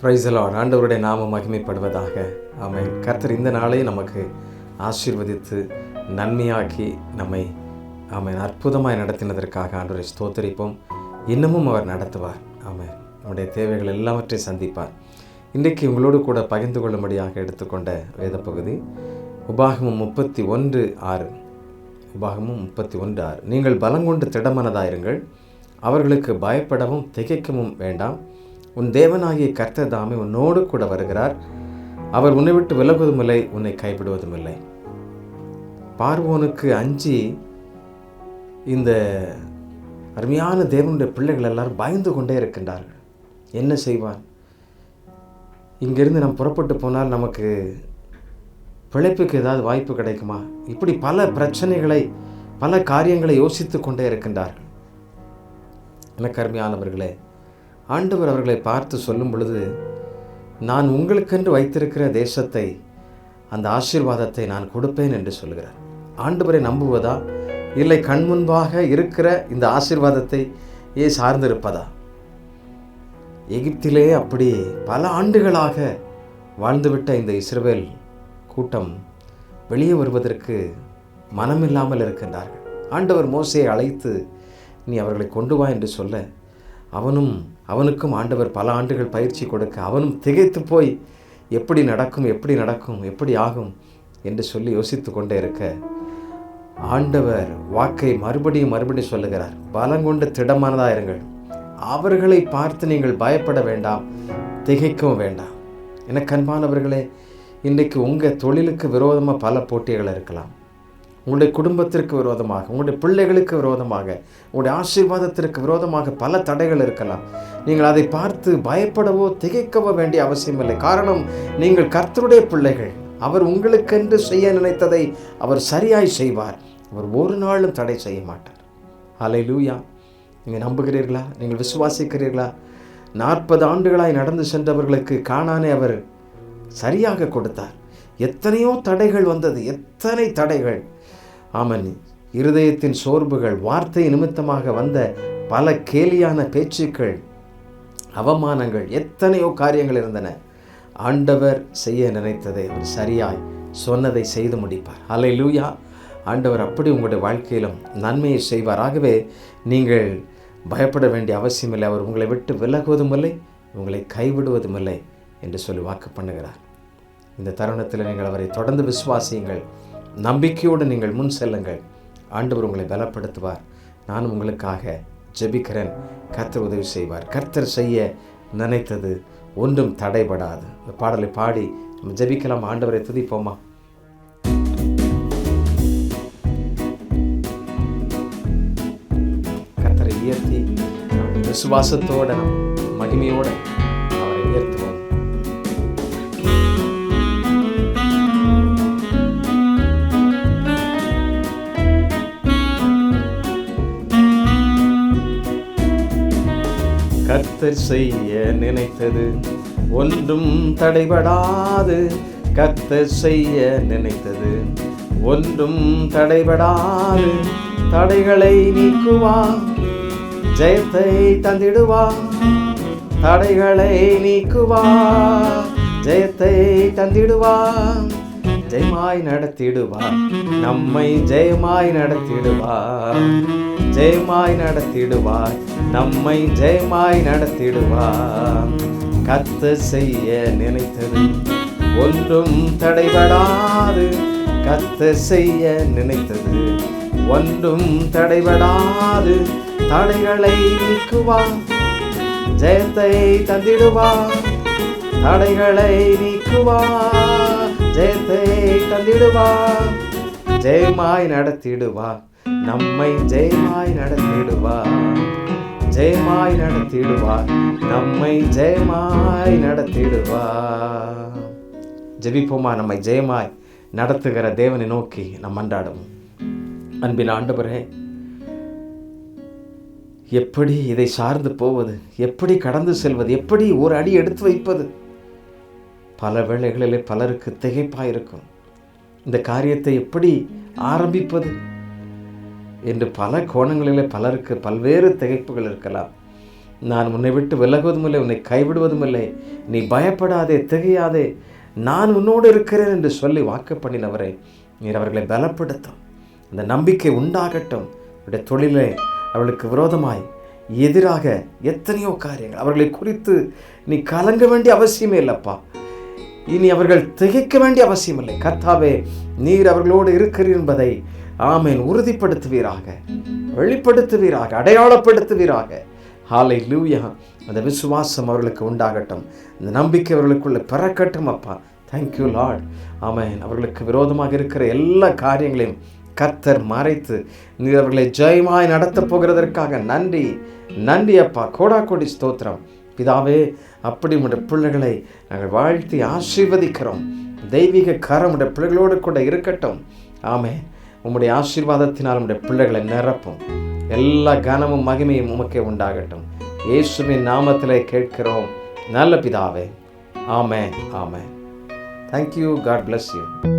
Praise the Lord. ஆண்டவருடைய நாமம் மகிமைப்படுவதாக. ஆமென். கர்த்தர் இந்த நாளை நமக்கு ஆசீர்வதித்து நன்மையாக்கி நம்மை அற்புதமாய் நடத்தினதற்காக ஆண்டவரை ஸ்தோத்தரிப்போம். இன்னமும் அவர் நடத்துவார். ஆமென். நம்முடைய தேவைகள் எல்லாவற்றையும் சந்திப்பார். இன்றைக்கு உங்களோடு கூட பகிர்ந்து கொள்ளும்படியாக எடுத்துக்கொண்ட வேத பகுதி உபாகமம் 31:6. உபாகமம் 31:6. நீங்கள் பலங்கொண்டு திடமனதாயிருங்கள், அவர்களுக்கு பயப்படவும் திகைக்கவும் வேண்டாம். உன் தேவனாகிய கர்த்தர் தாமே உன்னோடு கூட வருகிறார். அவர் உன்னை விட்டு விலகுவதும் இல்லை, உன்னை கைவிடுவதும் இல்லை. பார்வோனுக்கு அஞ்சி இந்த அருமையான தேவனுடைய பிள்ளைகள் எல்லாரும் பயந்து கொண்டே இருக்கின்றார்கள். என்ன செய்வார்? இங்கிருந்து நாம் புறப்பட்டு போனால் நமக்கு பிழைப்புக்கு ஏதாவது வாய்ப்பு கிடைக்குமா? இப்படி பல பிரச்சனைகளை, பல காரியங்களை யோசித்து கொண்டே இருக்கின்றார்கள். எனக்கு அருமையானவர்களே, ஆண்டவர் அவர்களை பார்த்து சொல்லும் பொழுது, நான் உங்களுக்கென்று வைத்திருக்கிற தேசத்தை, அந்த ஆசீர்வாதத்தை நான் கொடுப்பேன் என்று சொல்கிறார். ஆண்டவரை நம்புவதா, இல்லை கண் முன்பாக இருக்கிற இந்த ஆசீர்வாதத்தை சார்ந்திருப்பதா? எகிப்திலே அப்படி பல ஆண்டுகளாக வாழ்ந்துவிட்ட இந்த இஸ்ரவேல் கூட்டம் வெளியே வருவதற்கு மனமில்லாமல் இருக்கின்றார்கள். ஆண்டவர் மோசேயை அழைத்து நீ அவர்களை கொண்டு வா என்று சொல்ல, அவனுக்கும் ஆண்டவர் பல ஆண்டுகள் பயிற்சி கொடுக்க, அவனும் திகைத்து போய் எப்படி நடக்கும் எப்படி ஆகும் என்று சொல்லி யோசித்து கொண்டே இருக்க, ஆண்டவர் வாக்கை மறுபடியும் சொல்லுகிறார். பலங்கொண்டு திடமானதாக இருங்கள், அவர்களை பார்த்து நீங்கள் பயப்பட வேண்டாம், திகைக்கவும் வேண்டாம். எனக்கு அன்பானவர்களே, இன்றைக்கு உங்கள் தொழிலுக்கு விரோதமாக பல போட்டிகள் இருக்கலாம். உங்களுடைய குடும்பத்திற்கு விரோதமாக, உங்களுடைய பிள்ளைகளுக்கு விரோதமாக, உங்களுடைய ஆசீர்வாதத்திற்கு விரோதமாக பல தடைகள் இருக்கலாம். நீங்கள் அதை பார்த்து பயப்படவோ திகைக்கவோ வேண்டிய அவசியம் இல்லை. காரணம், நீங்கள் கர்த்தருடைய பிள்ளைகள். அவர் உங்களுக்கென்று செய்ய நினைத்ததை அவர் சரியாய் செய்வார். அவர் ஒரு நாளும் தடை செய்ய மாட்டார். ஹல்லேலூயா. நீங்கள் நம்புகிறீர்களா? நீங்கள் விசுவாசிக்கிறீர்களா? 40 ஆண்டுகளாய் நடந்து சென்றவர்களுக்கு கானானை அவர் சரியாக கொடுத்தார். எத்தனையோ தடைகள் வந்தது, எத்தனை தடைகள். ஆமன். இருதயத்தின் சோர்வுகள், வார்த்தை நிமித்தமாக வந்த பல கேலியான பேச்சுக்கள், அவமானங்கள், எத்தனையோ காரியங்கள் இருந்தன. ஆண்டவர் செய்ய நினைத்ததை அவர் சரியாய் சொன்னதை செய்து முடிப்பார். ஹல்லேலூயா. ஆண்டவர் அப்படி உங்களுடைய வாழ்க்கையிலும் நன்மையை செய்வார். ஆகவே நீங்கள் பயப்பட வேண்டிய அவசியம் இல்லை. அவர் உங்களை விட்டு விலகுவதும் இல்லை, உங்களை கைவிடுவதும் இல்லை என்று சொல்லி வாக்கு பண்ணுகிறார். இந்த தருணத்தில் நீங்கள் அவரை தொடர்ந்து விசுவாசியுங்கள். நம்பிக்கையோடு நீங்கள் முன் செல்லுங்கள். ஆண்டவர் உங்களை பலப்படுத்துவார். நானும் உங்களுக்காக ஜெபிக்கிறேன். கர்த்தர் உதவி செய்வார். கர்த்தர் செய்ய நினைத்தது ஒன்றும் தடைபடாது. இந்த பாடலை பாடி நம்ம ஜெபிக்கலாம். ஆண்டவரை துதிப்போமா? கர்த்தரை உயர்த்தி விசுவாசத்தோட, மகிமையோட அவரை உயர்த்துவோம். கர்த்தர் செய்ய நினைத்தது ஒன்றும் தடைபடாது. கர்த்தர் செய்ய நினைத்தது ஒன்றும் தடைபடாது. தடைகளை நீக்குவார், ஜெயத்தை தந்திடுவார். தடைகளை நீக்குவார், ஜெயத்தை தந்திடுவார். ஜெயமாய் நடத்திடுவார், நம்மை ஜெயமாய் நடத்திடுவார். ஜெயமாய் நடத்திடுவார், நம்மை ஜெயமாய் நடத்திடுவார். கர்த்தர் செய்ய நினைத்தது ஒன்றும் தடைபடாது. கர்த்தர் செய்ய நினைத்தது ஒன்றும் தடைபடாது. தடைகளை நீக்குவார், ஜெயத்தை தந்திடுவார். தடைகளை நீக்குவார், ஜெயத்தை தந்திடுவார். ஜெயமாய் நடத்திடுவார், நம்மை ஜெயமாய் நடத்திடுவார். ஜெயமாய் நடத்திடுவார், நம்மை ஜெயமாய் நடத்திடுவார். ஜெபிப்போமா? நம்மை ஜெயமாய் நடத்துகிற தேவனை நோக்கி நம் அன்றாடுவோம். அன்பின் ஆண்டவரே, எப்படி இதை சார்ந்து போவது, எப்படி கடந்து செல்வது, எப்படி ஒரு அடி எடுத்து வைப்பது? பல வேளைகளிலே பலருக்கு திகைப்பாயிருக்கும். இந்த காரியத்தை எப்படி ஆரம்பிப்பது என்று பல கோணங்களிலே பலருக்கு பல்வேறு திகைப்புகள் இருக்கலாம். நான் உன்னை விட்டு விலகுவதும் இல்லை, உன்னை கைவிடுவதும் இல்லை, நீ பயப்படாதே, திகையாதே, நான் உன்னோடு இருக்கிறேன் என்று சொல்லி வாக்கு பண்ணினவரை நீர் அவர்களை பலப்படுத்தும். அந்த நம்பிக்கை உண்டாகட்டும். அவருடைய தொழிலை அவர்களுக்கு விரோதமாய் எதிராக எத்தனையோ காரியங்கள், அவர்களை குறித்து நீ கலங்க வேண்டிய அவசியமே இல்லைப்பா. இனி அவர்கள் திகைக்க வேண்டிய அவசியம் இல்லை. கர்த்தாவே, நீர் அவர்களோடு இருக்கிறீர் என்பதை ஆமென் உறுதிப்படுத்துவீராக, வெளிப்படுத்துவீராக, அடையாளப்படுத்துவீராக. ஹல்லேலூயா. அந்த விசுவாசம் அவர்களுக்கு உண்டாகட்டும். இந்த நம்பிக்கை அவர்களுக்குள்ள பிறக்கட்டும் அப்பா. Thank you lord. ஆமென். அவர்களுக்கு விரோதமாக இருக்கிற எல்லா காரியங்களையும் கர்த்தர் மறைத்து நீர் அவர்களை ஜெயமாய் நடத்தப் போகிறதற்காக நன்றி, நன்றி அப்பா. கோடாகோடி ஸ்தோத்திரம் பிதாவே. அப்படி உடைய பிள்ளைகளை நாங்கள் வாழ்த்தி ஆசீர்வதிக்கிறோம். தெய்வீக கரம் உடைய பிள்ளைகளோடு கூட இருக்கட்டும். ஆமென். உம்முடைய ஆசீர்வாதத்தினால் உடைய பிள்ளைகளை நிரப்பும். எல்லா கனமும் மகிமையும் உமக்கே உண்டாகட்டும். இயேசுவின் நாமத்திலே கேட்கிறோம் நல்ல பிதாவே. ஆமென், ஆமென். Thank you. God bless you.